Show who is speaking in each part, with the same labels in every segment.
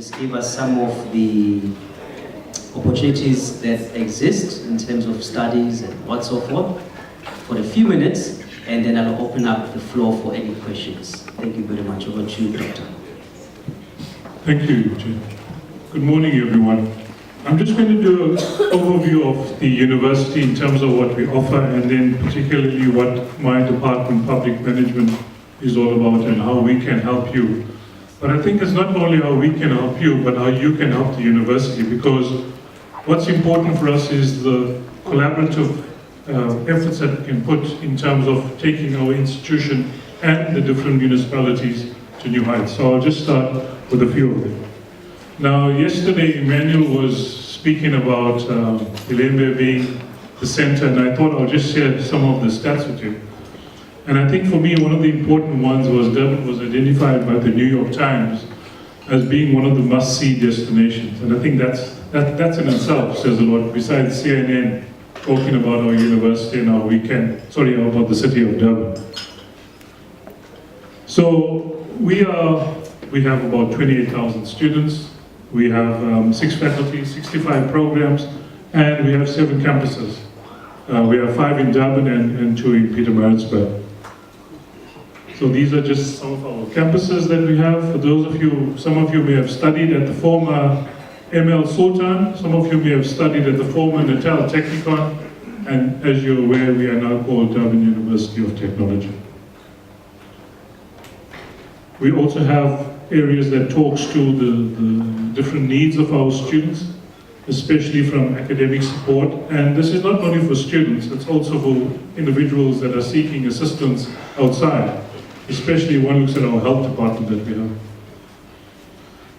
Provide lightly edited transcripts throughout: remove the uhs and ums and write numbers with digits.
Speaker 1: just give us some of the opportunities that exist in terms of studies and what so forth for a few minutes, and then I'll open up the floor for any questions. Thank you very much. Over to you, Doctor.
Speaker 2: Thank you, Eugene. Good morning, everyone. I'm just going to do an overview of the university in terms of what we offer, and then particularly what my department, Public Management, is all about and how we can help you. But I think it's not only how we can help you, but how you can help the university, because what's important for us is the collaborative efforts that we can put in terms of taking our institution and the different municipalities to new heights. So I'll just start with a few of them. Now, yesterday Emmanuel was speaking about Pillay being the center, and I thought I'll just share some of the stats with you. And I think for me, one of the important ones was Durban was identified by the New York Times as being one of the must-see destinations. And I think that's in itself says a lot, besides CNN talking about our university and our about the city of Durban. So we have about 28,000 students. We have 6 faculties, 65 programs, and we have 7 campuses. We have 5 in Durban and 2 in Pietermaritzburg. So these are just some of our campuses that we have. For those of you, some of you may have studied at the former ML Sultan, some of you may have studied at the former Natal Technikon, and as you're aware, we are now called Durban University of Technology. We also have areas that talks to the different needs of our students, especially from academic support. And this is not only for students, it's also for individuals that are seeking assistance outside, especially one looks at our health department that we have.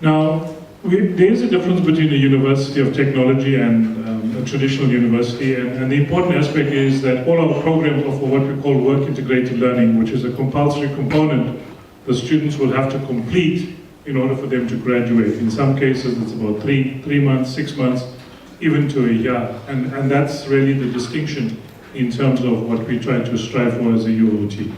Speaker 2: Now, there is a difference between a university of technology and a traditional university, and the important aspect is that all our programs offer what we call work integrated learning, which is a compulsory component the students will have to complete in order for them to graduate. In some cases, it's about 3 months, 6 months, even to a year. And that's really the distinction in terms of what we try to strive for as a UOT.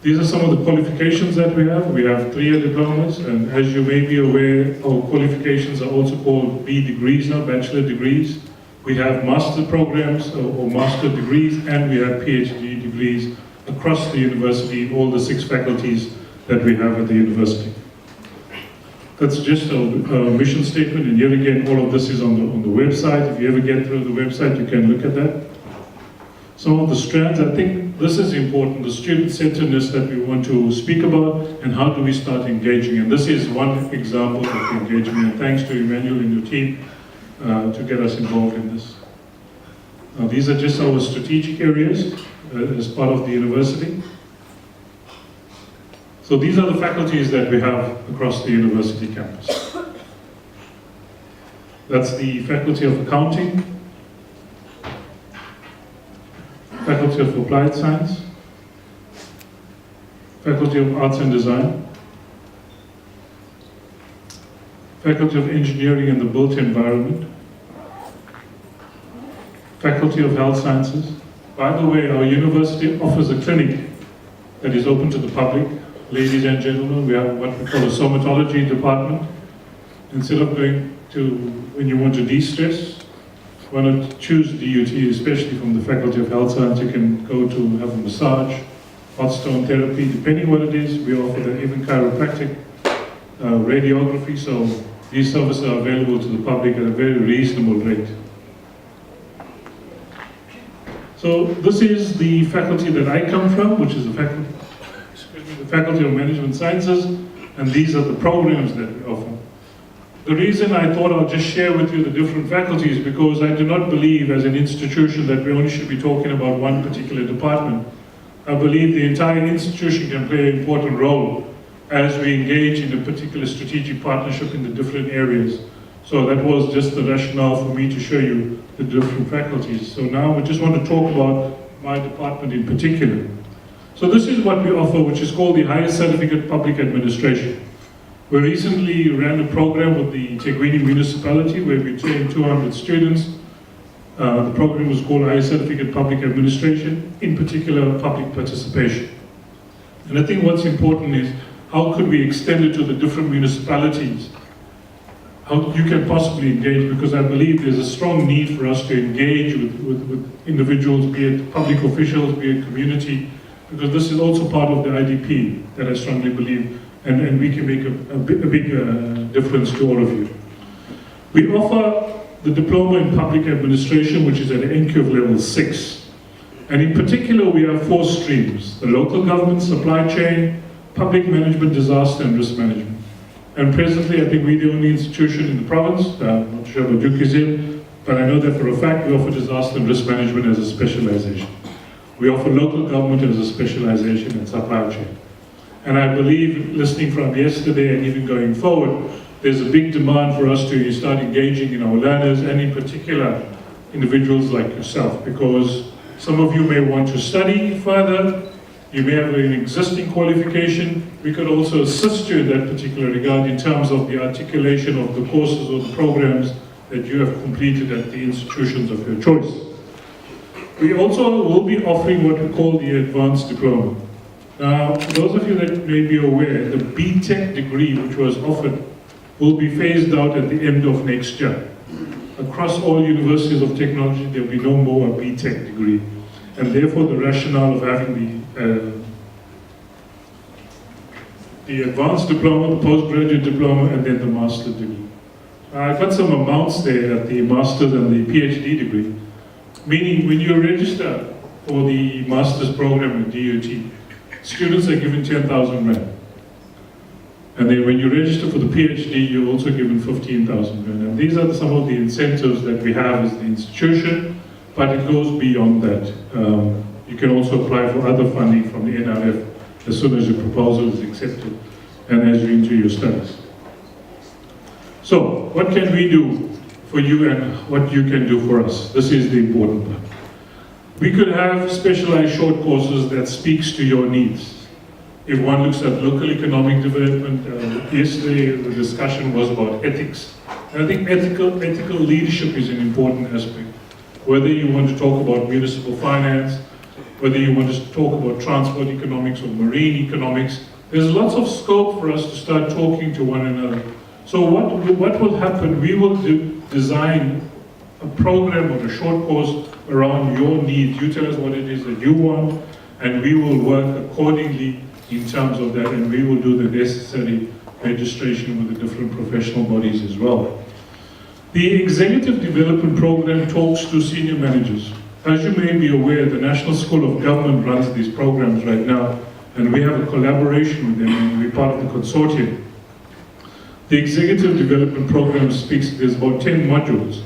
Speaker 2: These are some of the qualifications that we have. We have 3-year diplomas, and as you may be aware, our qualifications are also called B degrees now, bachelor degrees. We have master programs or master degrees, and we have PhD degrees across the university in all the 6 faculties that we have at the university. That's just a mission statement, and yet again, all of this is on the website. If you ever get through the website, you can look at that. Some of the strands, I think this is important, the student-centeredness that we want to speak about, and how do we start engaging. And this is one example of engagement, and thanks to Emmanuel and your team to get us involved in this. Now, these are just our strategic areas as part of the university. So these are the faculties that we have across the university campus. That's the Faculty of Accounting, Faculty of Applied Science, Faculty of Arts and Design, Faculty of Engineering and the Built Environment, Faculty of Health Sciences. By the way, our university offers a clinic that is open to the public. Ladies and gentlemen, we have what we call a somatology department. Instead of going to, when you want to de-stress, why not choose DUT, especially from the Faculty of Health Science. You can go to have a massage, hot stone therapy, depending what it is. We offer that, even chiropractic, radiography, so these services are available to the public at a very reasonable rate. So this is the faculty that I come from, which is the Faculty of Management Sciences, and these are the programs that we offer. The reason I thought I'll just share with you the different faculties, because I do not believe as an institution that we only should be talking about one particular department. I believe the entire institution can play an important role as we engage in a particular strategic partnership in the different areas. So that was just the rationale for me to show you the different faculties. So now we just want to talk about my department in particular. So this is what we offer, which is called the Highest Certificate Public Administration. We recently ran a program with the Tegwini municipality where we trained 200 students. The program was called Highest Certificate Public Administration, in particular public participation. And I think what's important is how could we extend it to the different municipalities? How you can possibly engage, because I believe there's a strong need for us to engage with individuals, be it public officials, be it community, because this is also part of the IDP that I strongly believe, and we can make a big difference to all of you. We offer the Diploma in Public Administration, which is at NQ level 6. And in particular, we have 4 streams: the local government, supply chain, public management, disaster and risk management. And presently, I think we're the only institution in the province, I'm not sure about KZN, but I know that for a fact we offer disaster and risk management as a specialization. We offer local government as a specialization in supply chain. And I believe, listening from yesterday and even going forward, there's a big demand for us to start engaging in our learners, and in particular, individuals like yourself, because some of you may want to study further, you may have an existing qualification. We could also assist you in that particular regard in terms of the articulation of the courses or the programs that you have completed at the institutions of your choice. We also will be offering what we call the Advanced Diploma. Now, for those of you that may be aware, the BTech degree which was offered will be phased out at the end of next year. Across all universities of technology, there will be no more a BTech degree. And therefore, the rationale of having the advanced diploma, the postgraduate diploma, and then the master's degree. I got some amounts there at the master's and the PhD degree, meaning when you register for the master's program in DUT, students are given 10,000 rand. And then when you register for the PhD, you're also given 15,000 rand. And these are some of the incentives that we have as the institution, but it goes beyond that. You can also apply for other funding from the NRF as soon as your proposal is accepted and as you into your studies. So, what can we do for you and what you can do for us? This is the important part. We could have specialized short courses that speaks to your needs. If one looks at local economic development, yesterday the discussion was about ethics. And I think ethical leadership is an important aspect. Whether you want to talk about municipal finance, whether you want to talk about transport economics or marine economics, there's lots of scope for us to start talking to one another. So what will happen, we will design a program or a short course around your needs. You tell us what it is that you want, and we will work accordingly in terms of that, and we will do the necessary registration with the different professional bodies as well. The Executive Development Program talks to senior managers. As you may be aware, the National School of Government runs these programs right now, and we have a collaboration with them, and we're part of the consortium. The Executive Development Program speaks, there's about 10 modules,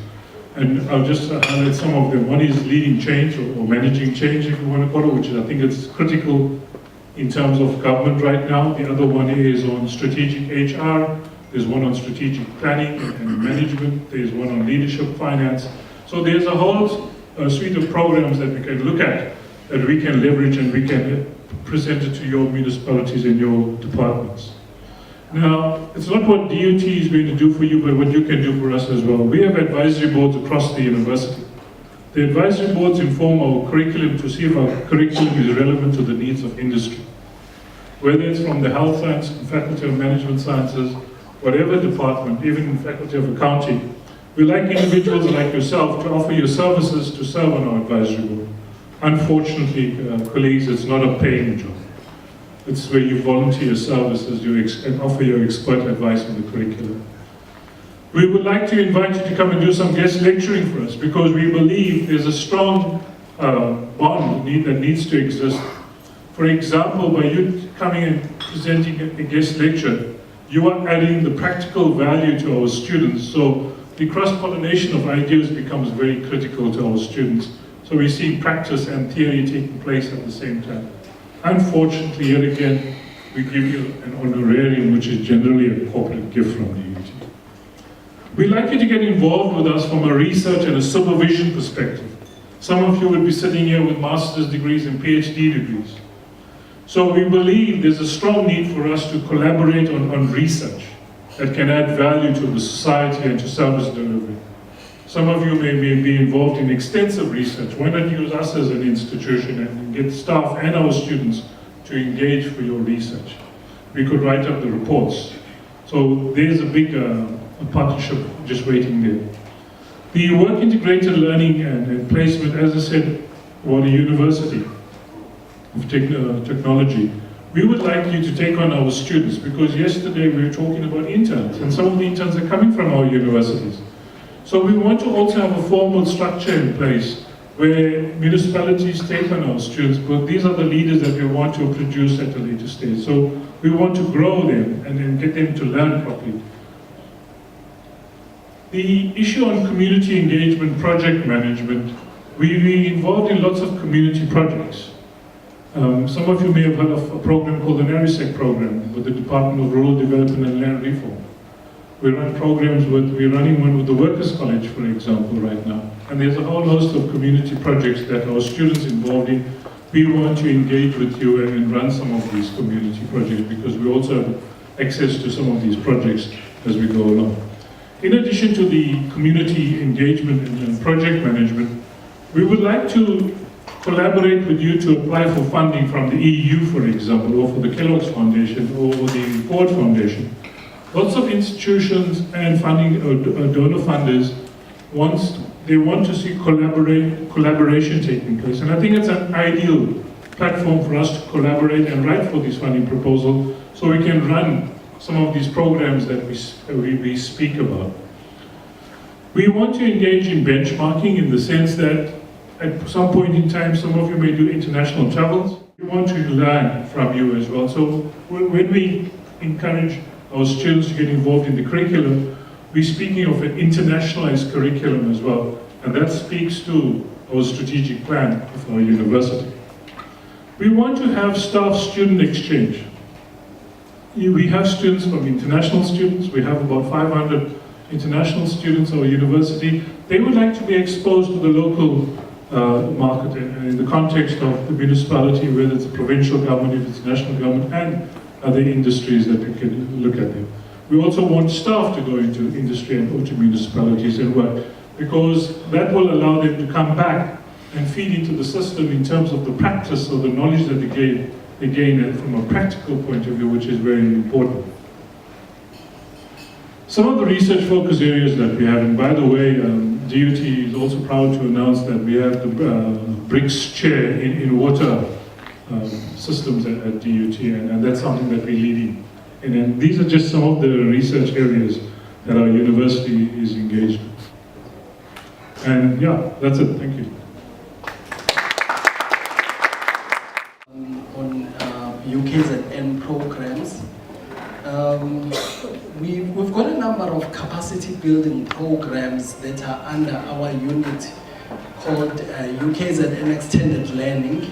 Speaker 2: and I'll just highlight some of them. One is leading change, or managing change, if you want to call it, which I think is critical in terms of government right now. The other one is on strategic HR, there's one on strategic planning and management, there's one on leadership finance. So there's a whole suite of programs that we can look at, that we can leverage, and we can present it to your municipalities and your departments. Now, it's not what DUT is going to do for you, but what you can do for us as well. We have advisory boards across the university. The advisory boards inform our curriculum to see if our curriculum is relevant to the needs of industry. Whether it's from the health science, faculty of management sciences, whatever department, even faculty of accounting, we like individuals like yourself to offer your services to serve on our advisory board. Unfortunately, colleagues, it's not a paying job. It's where you volunteer your services and offer your expert advice on the curriculum. We would like to invite you to come and do some guest lecturing for us, because we believe there's a strong bond that needs to exist. For example, by you coming and presenting a guest lecture, you are adding the practical value to our students. So the cross-pollination of ideas becomes very critical to our students. So we see practice and theory taking place at the same time. Unfortunately, yet again, we give you an honorarium, which is generally a corporate gift from the UT. We'd like you to get involved with us from a research and a supervision perspective. Some of you would be sitting here with master's degrees and PhD degrees. So we believe there's a strong need for us to collaborate on research that can add value to the society and to service delivery. Some of you may be involved in extensive research. Why not use us as an institution and get staff and our students to engage for your research? we could write up the reports. So there's a big partnership just waiting there. The work integrated learning and placement, as I said, we're a university of technology. We would like you to take on our students, because yesterday we were talking about interns, and some of the interns are coming from our universities. So we want to also have a formal structure in place where municipalities take on our students, but these are the leaders that we want to produce at a later stage. So we want to grow them and then get them to learn properly. The issue on community engagement, project management, we're involved in lots of community projects. Some of you may have heard of a program called the NARISEC program with the Department of Rural Development and Land Reform. We run programs we're running one with the Workers' College, for example, right now. And there's a whole host of community projects that our students involved in. We want to engage with you and run some of these community projects, because we also have access to some of these projects as we go along. In addition to the community engagement and project management, we would like to collaborate with you to apply for funding from the EU, for example, or for the Kellogg's Foundation or the Ford Foundation. Lots of institutions and funding donor funders want to see collaboration taking place. And I think it's an ideal platform for us to collaborate and write for this funding proposal so we can run some of these programs that we speak about. We want to engage in benchmarking in the sense that at some point in time, some of you may do international travels. We want to learn from you as well. So when we encourage our students to get involved in the curriculum, we're speaking of an internationalized curriculum as well. And that speaks to our strategic plan of our university. We want to have staff-student exchange. We have students from international students. We have about 500 international students at our university. They would like to be exposed to the local market in the context of the municipality, whether it's a provincial government, if it's national government, and other industries that we can look at them. We also want staff to go into industry and to municipalities and work, because that will allow them to come back and feed into the system in terms of the practice or the knowledge that they gain from a practical point of view, which is very important. Some of the research focus areas that we have, and by the way, DUT is also proud to announce that we have the BRICS chair in water systems at DUT, and that's something that we're leading. And these are just some of the research areas that our university is engaged in. And yeah, that's it. Thank you.
Speaker 3: On KZN programs, we've got a number of capacity building programs that are under our unit called KZN Extended Learning.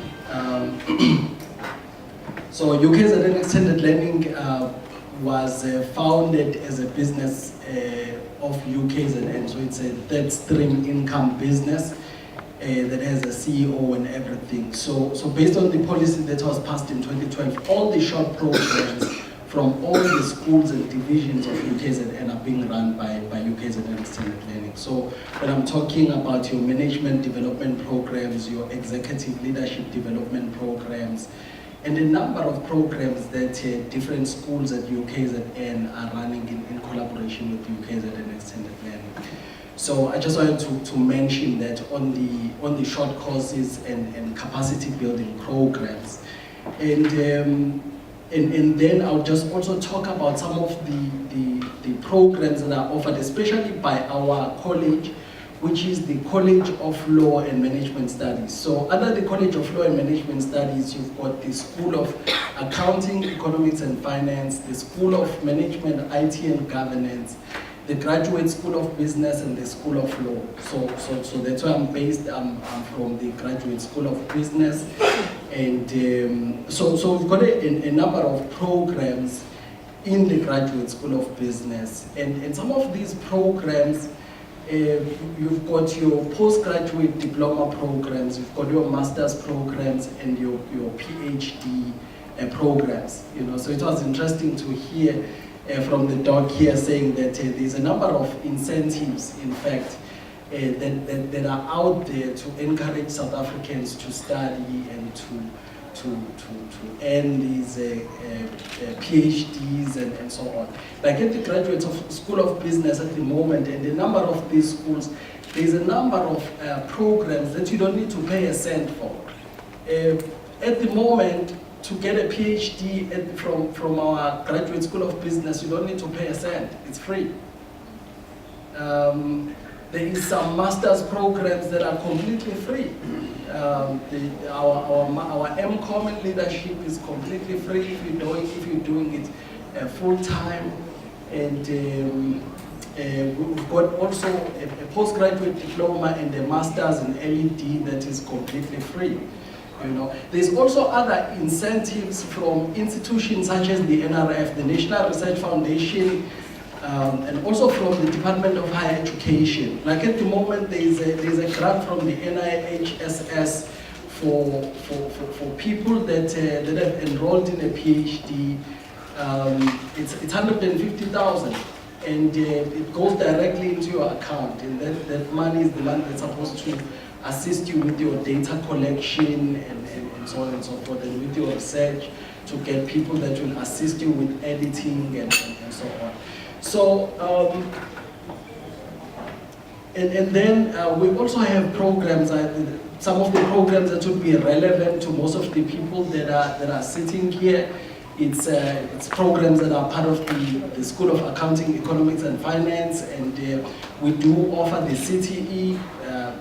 Speaker 3: So KZN Extended Learning was founded as a business of KZN, so it's a third stream income business that has a CEO and everything. So based on the policy that was passed in 2012, all the short programs from all the schools and divisions of KZN are being run by KZN Extended Learning. So when I'm talking about your management development programs, your executive leadership development programs, and a number of programs that different schools at KZN are running in collaboration with KZN Extended Learning. So I just wanted to mention that on the short courses and capacity building programs. And then I'll just also talk about some of the programs that are offered, especially by our college, which is the College of Law and Management Studies. So under the College of Law and Management Studies, you've got the School of Accounting, Economics and Finance, the School of Management, IT and Governance, the Graduate School of Business, and the School of Law. So that's where I'm based. I'm from the Graduate School of Business. And so we've got a number of programs in the Graduate School of Business. And some of these programs, you've got your postgraduate diploma programs, you've got your master's programs, and your PhD programs. So it was interesting to hear from the doc here saying that there's a number of incentives, in fact, that are out there to encourage South Africans to study and earn these PhDs and so on. Like at the Graduate School of Business at the moment, and a number of these schools, there's a number of programs that you don't need to pay a cent for. At the moment, to get a PhD from our Graduate School of Business, you don't need to pay a cent, it's free. There is some master's programs that are completely free. Our MCOM in leadership is completely free if you're doing it full time, and we've got also a postgraduate diploma and a master's in LED that is completely free. You know, there's also other incentives from institutions such as the NRF, the National Research Foundation, and also from the Department of Higher Education. Like at the moment, there's a grant from the NIHSS for people that have enrolled in a PhD. It's 150,000, and it goes directly into your account, and that money is the money that's supposed to assist you with your data collection and so on and so forth, and with your research to get people that will assist you with editing and so on. So, and then we also have programs, some of the programs that would be relevant to most of the people that are sitting here. It's programs that are part of the School of Accounting, Economics and Finance, and we do offer the CTE,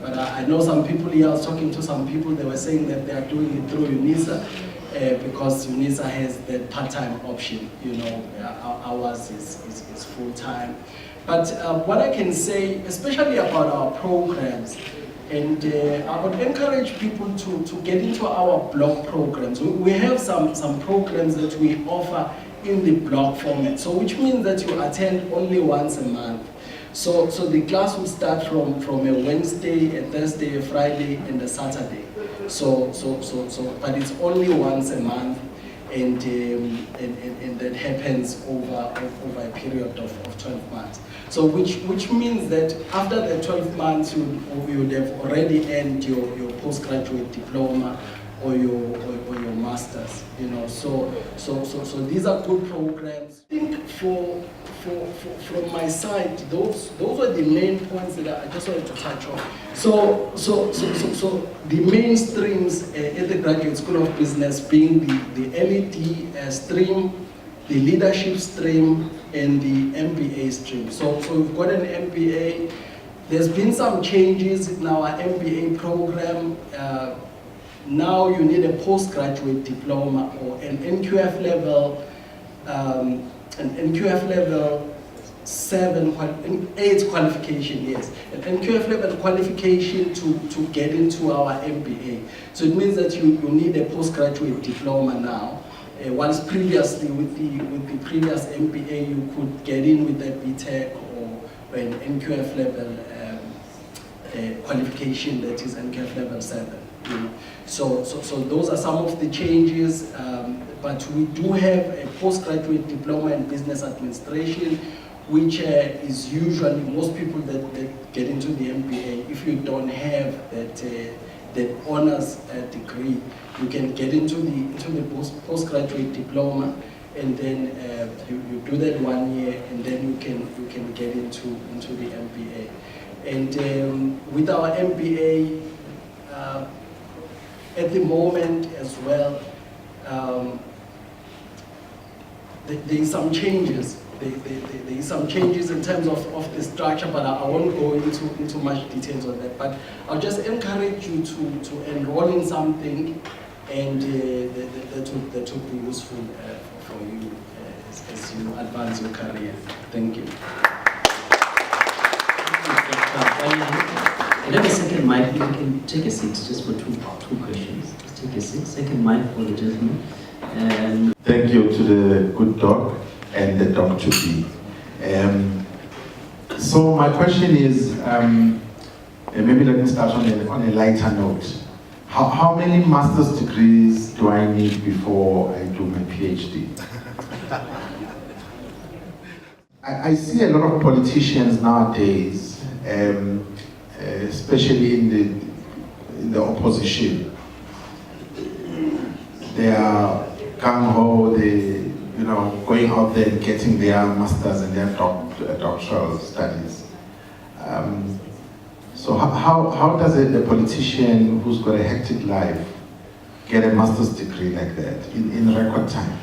Speaker 3: but I know some people here, I was talking to some people, they were saying that they are doing it through UNISA, because UNISA has that part-time option, you know, ours is full-time. But what I can say, especially about our programs, and I would encourage people to get into our block programs. We have some programs that we offer in the block format, so which means that you attend only once a month. So the class will start from a Wednesday, a Thursday, a Friday, and a Saturday. But it's only once a month, and that happens over a period of 12 months. So which means that after the 12 months, you would have already earned your postgraduate diploma or your masters. You know, so these are good programs. I think from my side, those were the main points that I just wanted to touch on. So the mainstreams at the Graduate School of Business being the LED stream, the leadership stream, and the MBA stream. So we've got an MBA. There's been some changes in our MBA program. Now you need a postgraduate diploma or an NQF level, eight qualification, yes. An NQF level qualification to get into our MBA. So it means that you need a postgraduate diploma now. Whilst previously with the previous MBA you could get in with a BTech or an NQF level qualification that is NQF level 7. You know. So those are some of the changes, but we do have a postgraduate diploma in business administration, which is usually most people that get into the MBA. If you don't have that honors degree, you can get into the postgraduate diploma, and then you do that 1 year, and then you can get into the MBA. And with our MBA, at the moment as well, there is some changes. There is some changes in terms of the structure, but I won't go into much details on that. But I'll just encourage you to enroll in something, and that would be useful for you as you advance your career. Thank you.
Speaker 1: Let a second mic, you can take a seat just for two questions. Just take a seat. Second mic for the gentleman.
Speaker 4: Thank you to the good doc and the doc to be. So my question is, maybe let me start on a lighter note. How many master's degrees do I need before I do my PhD? I see a lot of politicians nowadays, especially in the opposition, they are gung-ho, they, going out there and getting their masters and their doctoral studies. So how does a politician who's got a hectic life get a master's degree like that in record time?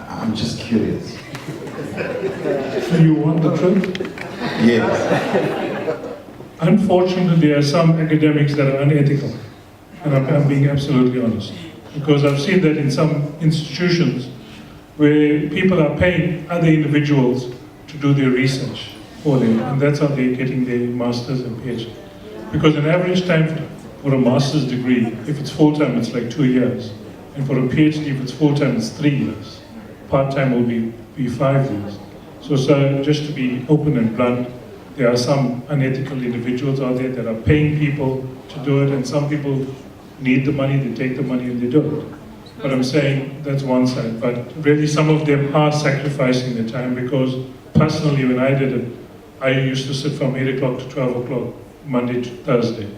Speaker 4: I'm just curious.
Speaker 2: You want the truth?
Speaker 4: Yes.
Speaker 2: Unfortunately, there are some academics that are unethical, and I'm being absolutely honest. Because I've seen that in some institutions where people are paying other individuals to do their research for them, and that's how they're getting their master's and PhD. Because an average time for a master's degree, if it's full-time, it's like 2 years. And for a PhD, if it's full-time, it's 3 years. Part-time will be 5 years. So just to be open and blunt, there are some unethical individuals out there that are paying people to do it, and some people need the money, they take the money and they do it. But I'm saying that's one side, but really some of them are sacrificing their time, because personally when I did it, I used to sit from 8 o'clock to 12 o'clock, Monday to Thursday.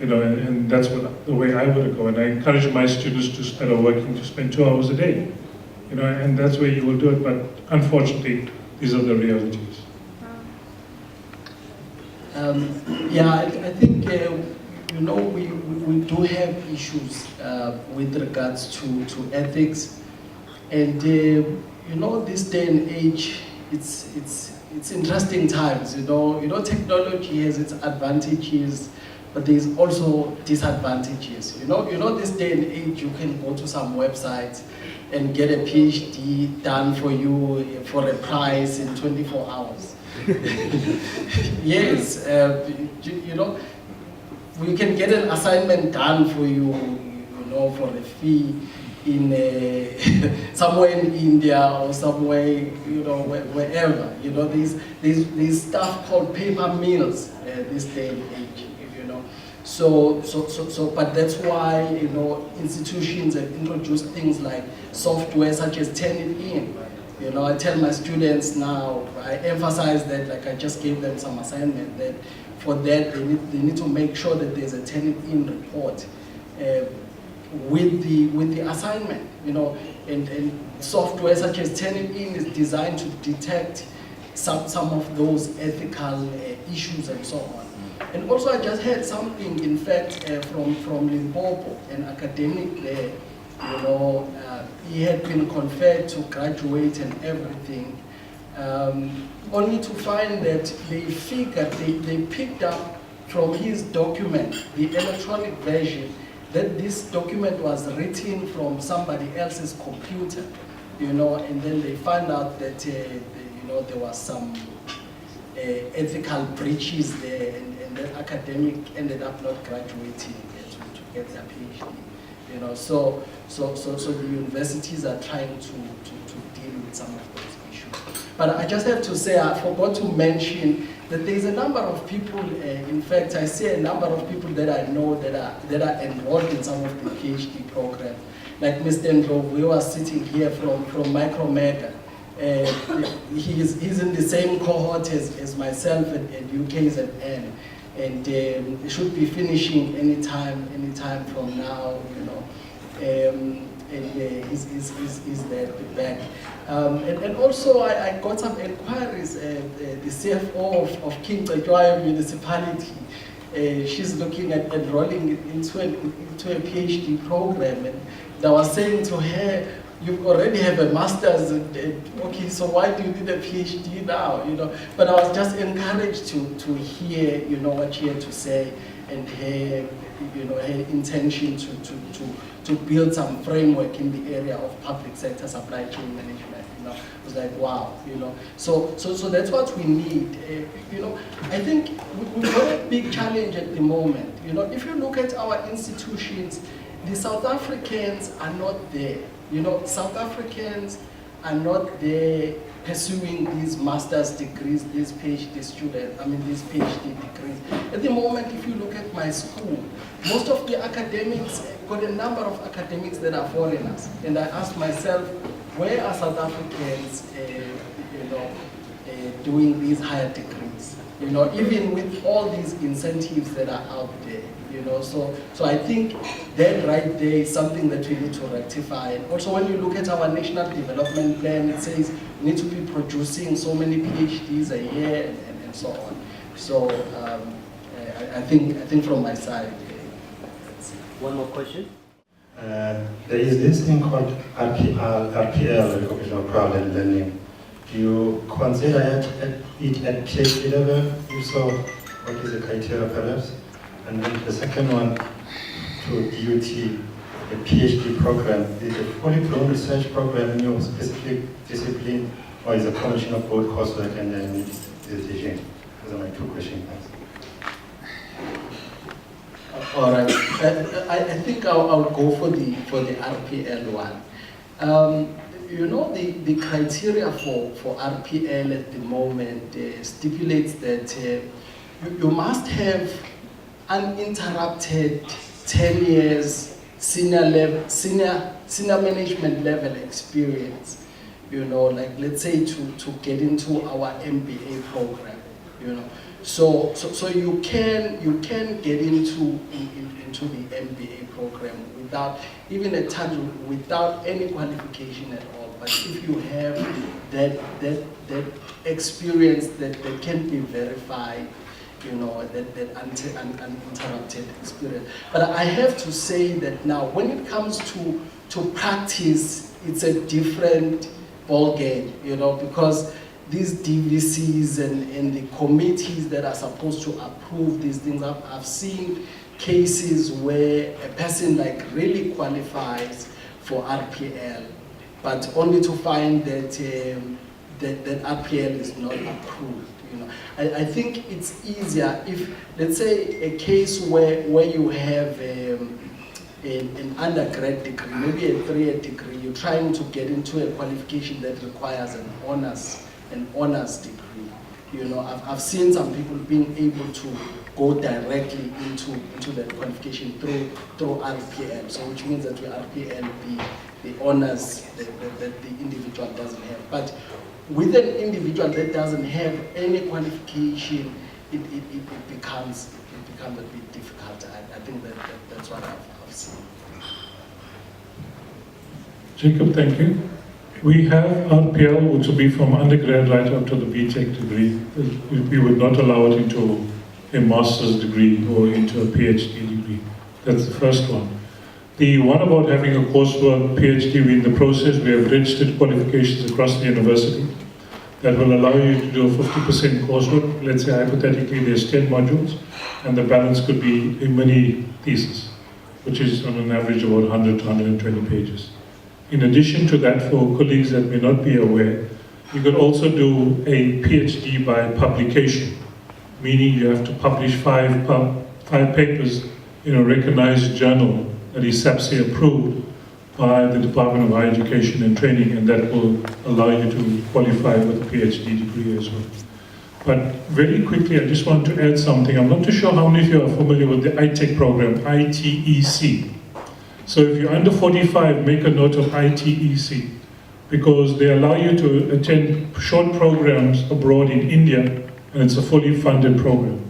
Speaker 2: And that's the way I would go. And I encourage my students that are working to spend 2 hours a day. And that's where you will do it, but unfortunately, these are the realities.
Speaker 3: I think we do have issues with regards to ethics, and this day and age, it's interesting times. Technology has its advantages, but there's also disadvantages. This day and age, you can go to some websites and get a PhD done for you for a price in 24 hours. Yes, we can get an assignment done for you, for a fee in somewhere in India or somewhere, wherever. There's stuff called paper mills this day and age, So, but that's why, institutions have introduced things like software such as Turnitin. I tell my students now, I emphasize that, like I just gave them some assignment, that for that they need to make sure that there's a Turnitin report with the assignment, and software such as Turnitin is designed to detect some of those ethical issues and so on. And also I just heard something, in fact, from Limpopo, an academic there, he had been conferred to graduate and everything, only to find that they picked up from his document, the electronic version, that this document was written from somebody else's computer, and then they find out that, there was some ethical breaches there, and the academic ended up not graduating to get their PhD. So the universities are trying to deal with some of those issues. But I just have to say, I forgot to mention that there's a number of people, in fact, I see a number of people that I know that are enrolled in some of the PhD programs. Like Mr. Ndlovu, we were sitting here from Micromega. He's in the same cohort as myself at KZN, and he should be finishing anytime from now, and he's there at the back. And also I got some inquiries. The CFO of King Cetshwayo municipality, she's looking at enrolling into a PhD program, and I was saying to her, you already have a master's, okay, so why do you need a PhD now, But I was just encouraged to hear, what she had to say, and her, her intention to build some framework in the area of public sector supply chain management, It was like, wow, So that's what we need, I think we've got a big challenge at the moment, If you look at our institutions, the South Africans are not there. South Africans are not there pursuing these master's degrees, these PhD students, these PhD degrees. At the moment, if you look at my school, most of the academics, got a number of academics that are foreigners. And I asked myself, where are South Africans, doing these higher degrees? You know, even with all these incentives that are out there, you know, so I think that right there is something that we need to rectify. And also, when you look at our national development plan, it says we need to be producing so many PhDs a year and so on. So I think from my side.
Speaker 1: One more question.
Speaker 5: There is this thing called RPL, Recognition of Parallel Learning. Do you consider it at PhD level? If so, what is the criteria perhaps? And then the second one, to DUT, a PhD program. Is it a fully blown research program in your specific discipline, or is it a combination of both coursework and then dissertation? Those are my two questions.
Speaker 3: All right. I think I'll go for the RPL one. You know, the criteria for RPL at the moment stipulates that you must have uninterrupted 10 years senior management level experience. You know, like let's say to get into our MBA program. You know, so you can get into the MBA program without even a touch, without any qualification at all. But if you have that experience that can be verified, you know, that uninterrupted experience. But I have to say that now, when it comes to practice, it's a different ballgame, you know, because these DVCs and the committees that are supposed to approve these things, I've seen cases where a person like really qualifies for RPL, but only to find that that RPL is not approved. You know, I think it's easier if, let's say, a case where you have an undergrad degree, maybe a 3-year degree, you're trying to get into a qualification that requires an honors degree. You know, I've seen some people being able to go directly into that qualification through RPL, so which means that with RPL the honors that the individual doesn't have. But with an individual that doesn't have any qualification, it becomes a bit difficult. I think that's what I've seen.
Speaker 2: Jacob, thank you. We have RPL, which will be from undergrad right up to the BTech degree. We would not allow it into a master's degree or into a PhD degree. That's the first one. The one about having a coursework PhD, we're in the process. We have registered qualifications across the university that will allow you to do a 50% coursework. Let's say hypothetically there's 10 modules, and the balance could be a mini thesis, which is on an average about 100 to 120 pages. In addition to that, for colleagues that may not be aware, you could also do a PhD by publication, meaning you have to publish five papers in a recognized journal that is SAPSI approved by the Department of Higher Education and Training, and that will allow you to qualify with a PhD degree as well. But very quickly, I just want to add something. I'm not too sure how many of you are familiar with the ITEC program, ITEC. So if you're under 45, make a note of ITEC, because they allow you to attend short programs abroad in India, and it's a fully funded program.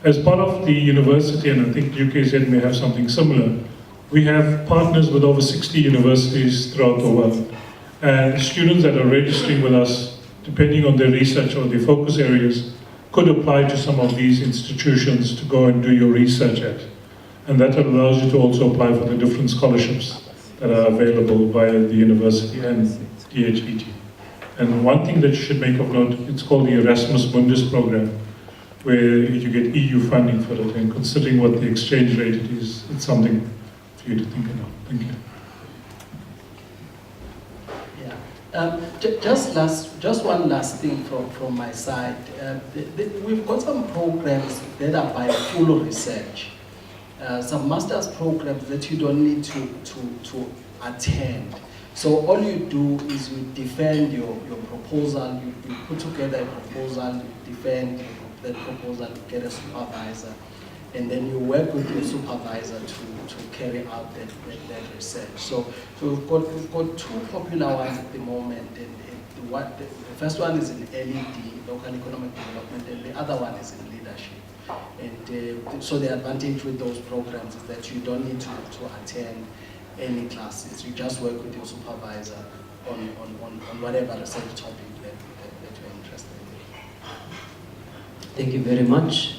Speaker 2: As part of the university, and I think UKZ may have something similar, we have partners with over 60 universities throughout the world. And students that are registering with us, depending on their research or their focus areas, could apply to some of these institutions to go and do your research at. And that allows you to also apply for the different scholarships that are available via the university and DHET. And one thing that you should make of note, it's called the Erasmus Mundus program, where you get EU funding for it, and considering what the exchange rate it is, it's something for you to think about. Thank you.
Speaker 3: Yeah, just one last thing from my side. We've got some programs that are by full research. Some master's programs that you don't need to attend. So all you do is you defend your proposal, you put together a proposal, you defend that proposal, you get a supervisor, and then you work with your supervisor to carry out that research. So we've got two popular ones at the moment, and the first one is in LED, local economic development, and the other one is in leadership. And so the advantage with those programs is that you don't need to attend any classes. You just work with your supervisor on whatever research topic that you're interested in.
Speaker 1: Thank you very much.